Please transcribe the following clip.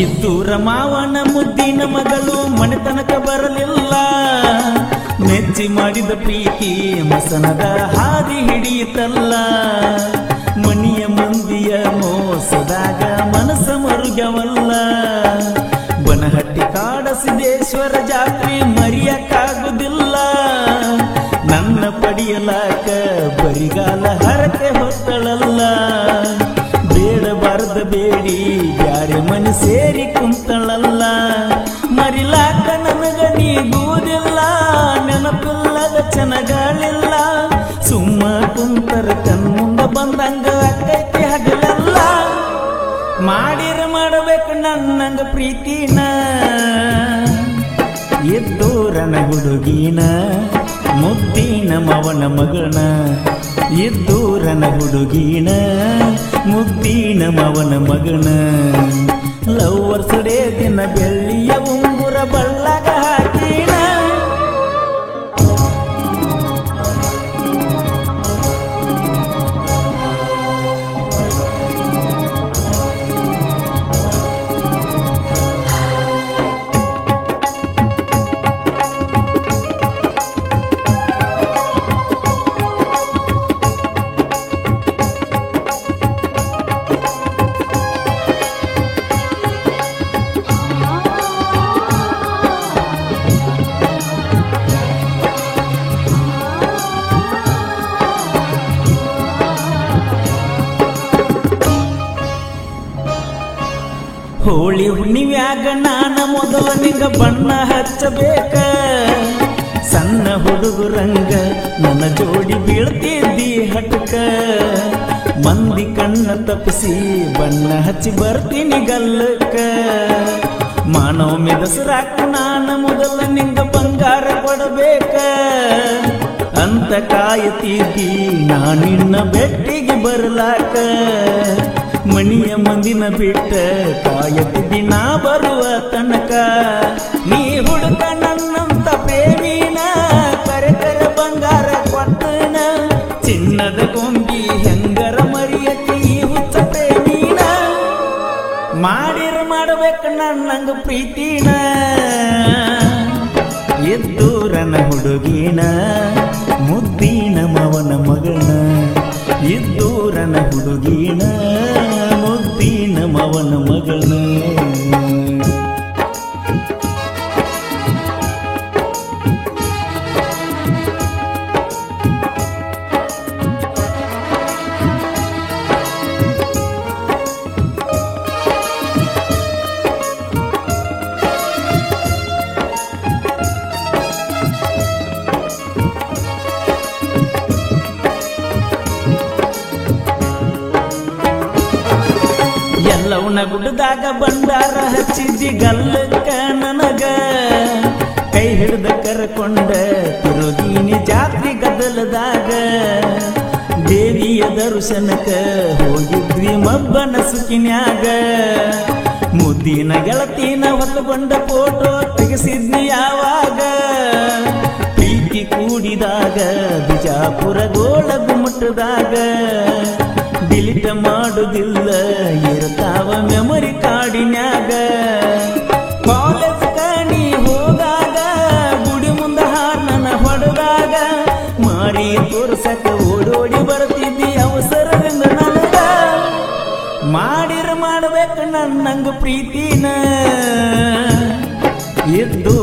ಇದ್ದೂರ ಮಾವನ ಮುದ್ದಿನ ಮಗಳು ಮನೆತನಕ ಬರಲಿಲ್ಲ. ಮೆಚ್ಚಿ ಮಾಡಿದ ಪ್ರೀತಿ ಮಸನದ ಹಾದಿ ಹಿಡಿಯಿತಲ್ಲ. ಮನಿಯ ಮಂದಿಯ ಮೋಸದಾಗ ಮನಸ್ಸ ಮರುಗವಲ್ಲ. ಬನಹಟ್ಟಿ ಕಾಡ ಸಿದ್ದೇಶ್ವರ ಜಾತ್ರೆ ಮರೆಯಕ್ಕಾಗುವುದಿಲ್ಲ. ನನ್ನ ಪಡಿಯಲಾಕ ಬರಿಗಾಲ ಹರಕೆ ಹೊತ್ತಳಲ್ಲ. ಬೇಡಬಾರ್ದ ಬೇಡಿ ಬ್ಯಾರೆ ಮನೆ ಸೇರಿ ಕುಂತಳಲ್ಲ. ಮರಿಲಾಕ ನನಗ ನೀಗುವುದಿಲ್ಲ. ನೆನಪಿಲ್ಲದ ಚನಗಳಿಲ್ಲ. ಸುಮ್ಮ ಕುಂತರ ಕಣ್ಮುಂದ ಬಂದಂಗ ಅಕ್ಕೈತಿ ಹಗಲಲ್ಲ. ಮಾಡಿರ ಮಾಡಬೇಕು ನನ್ನಂಗ ಪ್ರೀತಿನ. ಇದ್ದೂರನ ಹುಡುಗಿನ ಮುದ್ದಿನ ಮವನ ಮಗನ. ಇದ್ದೂರನ ಹುಡುಗಿನ ಮುದ್ದಿನ ಮವನ ಮಗನ. ಲವ್ವರ್ಸ್ ಡೇ ದಿನ ಬೆಳ್ಳಿಯ ಉಂಗುರ ಬಳ್ಳಗ ಹಾಕಿನ. ಹೋಳಿ ಹುಣ್ಣಿವ್ಯಾಗ ನಾನ ಮೊದಲ ನಿಂಗ ಬಣ್ಣ ಹಚ್ಚಬೇಕ. ಸಣ್ಣ ಹುಡುಗರಂಗ ನನ್ನ ಜೋಡಿ ಬೀಳ್ತಿದ್ದಿ ಹಟಕ. ಮಂದಿ ಕಣ್ಣ ತಪ್ಪಿಸಿ ಬಣ್ಣ ಹಚ್ಚಿ ಬರ್ತೀನಿ ಗಲ್ಲಕ್ಕ. ಮಾನವಮಿ ದಸರಾಕ ನಾನ ಮೊದಲ ನಿಂಗ ಬಂಗಾರ ಕೊಡಬೇಕ ಅಂತ ಕಾಯತಿದ್ದಿ ನಾನಿನ್ನ ಬೆಟ್ಟಿಗೆ ಬರಲಾಕ. ಮಣಿಯ ಮಂದಿನ ಬಿಟ್ಟ ಕಾಯತಿದ್ದಿ ನಾ ಬರುವ ತನಕ. ನೀ ಹುಡುಕ ನನ್ನಂತ ಪ್ರೇಮಿನ ಕರೆ ಕರೆ ಬಂಗಾರ ಕೊಟ್ಟನ. ಚಿನ್ನದ ಗೊಂಬಿ ಹೆಂಗರ ಮರಿಯತಿ ಹುಚ್ಚ ಪ್ರೇಮಿನ. ಮಾಡಿರ ಮಾಡಬೇಕ ನನ್ನಂಗ ಪ್ರೀತಿನ. ಇದ್ದೂರನ ಹುಡುಗಿನ ಮುದ್ದಿನ ಮವನ ಮಗನ. ಇದ್ದೂರನ ಹುಡುಗಿನ ಮುದ್ದಿನ ಮವನ ಮಗನ. ಎಲ್ಲವನ ಗುಡ್ಡದಾಗ ಬಂಡಾರ ಹಚ್ಚಿದ್ದಿ ಗಲ್ಲಕ್ಕ ನನಗ. ಕೈ ಹಿಡಿದ ಕರ್ಕೊಂಡ ತಿರುಗೀನಿ ಜಾತ್ರೆ ಗದ್ದಲದಾಗ. ದೇವಿಯ ದರ್ಶನಕ್ಕ ಹೋಗಿದ್ವಿ ಮಬ್ಬನ ಸುಖಿನ್ಯಾಗ. ಮುದ್ದಿನ ಗೆಳತಿನ ಹೊತ್ತುಕೊಂಡ ಫೋಟೋ ತೆಗೆಸಿದ್ನಿ ಯಾವಾಗ. ಪ್ರೀತಿ ಕೂಡಿದಾಗ ಬಿಜಾಪುರ ಗೋಳ ಗುಮ್ಮಟದಾಗ. ಡಿಲಿಟ ಮಾಡುದಿಲ್ಲ ಇರ್ತಾವ ಮೆಮೊರಿ ಕಾಡಿನ್ಯಾಗ. ಕಾಲೇಜ್ ಕಣಿ ಹೋದಾಗ ಗುಡಿ ಮುಂದ ಹಾರ್ನನ ಹೊಡೆದಾಗ. ಮಾರಿ ತೋರ್ಸಕ ಓಡೋಡಿ ಬರ್ತಿದ್ದಿ ಅವಸರದಿಂದ ನನಗ. ಮಾಡಿರ ಮಾಡಬೇಕು ನನ್ನಂಗ ಪ್ರೀತಿನ. ಇದ್ದು